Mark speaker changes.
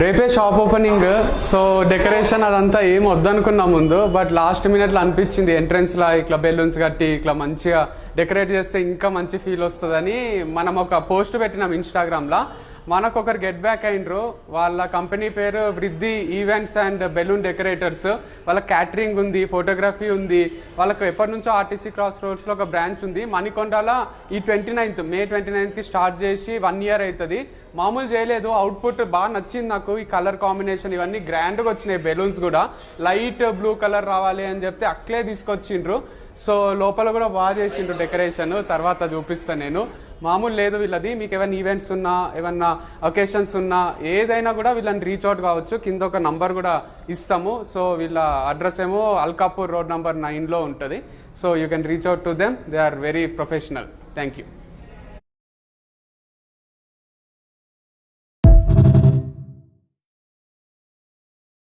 Speaker 1: రేపే shop opening. So decoration అదంతా ఏం వద్దనుకున్నా ముందు, బట్ లాస్ట్ మినిట్లో అనిపించింది ఎంట్రన్స్ లా ఇట్లా బెలూన్స్ కట్టి ఇట్లా మంచిగా డెకరేట్ చేస్తే ఇంకా మంచి ఫీల్ వస్తుందని మనం ఒక పోస్ట్ పెట్టినాం ఇన్స్టాగ్రామ్ లా. మనకు ఒకరు గెట్ బ్యాక్ అయినరు. వాళ్ళ కంపెనీ పేరు వృద్ధి ఈవెంట్స్ అండ్ బెలూన్ డెకరేటర్స్. వాళ్ళ క్యాటరింగ్ ఉంది, ఫోటోగ్రఫీ ఉంది. వాళ్ళకు ఎప్పటి నుంచో ఆర్టీసీ క్రాస్ రోడ్స్ లో ఒక బ్రాంచ్ ఉంది. మణికొండల ఈ మే 29th కి స్టార్ట్ చేసి 1 year అవుతుంది. మామూలు చేయలేదు. అవుట్పుట్ బాగా నచ్చింది నాకు. ఈ కలర్ కాంబినేషన్ ఇవన్నీ గ్రాండ్గా వచ్చినాయి. బెలూన్స్ కూడా లైట్ బ్లూ కలర్ రావాలి అని చెప్తే అట్లే తీసుకొచ్చిండ్రు. సో లోపల కూడా బాగా చేసిండ్రు డెకరేషన్. తర్వాత చూపిస్తాను నేను. మామూలు లేదు వీళ్ళది. మీకు ఏమైనా ఈవెంట్స్ ఉన్నా, ఏమన్నా ఒకేషన్స్ ఉన్నా, ఏదైనా కూడా వీళ్ళని రీచ్ అవుట్ కావచ్చు. కింద ఒక నంబర్ కూడా ఇస్తాము. సో వీళ్ళ అడ్రస్ ఏమో అల్కాపూర్ రోడ్ నంబర్ 9లో ఉంటుంది. So you can reach out to them. They are very professional. Thank you.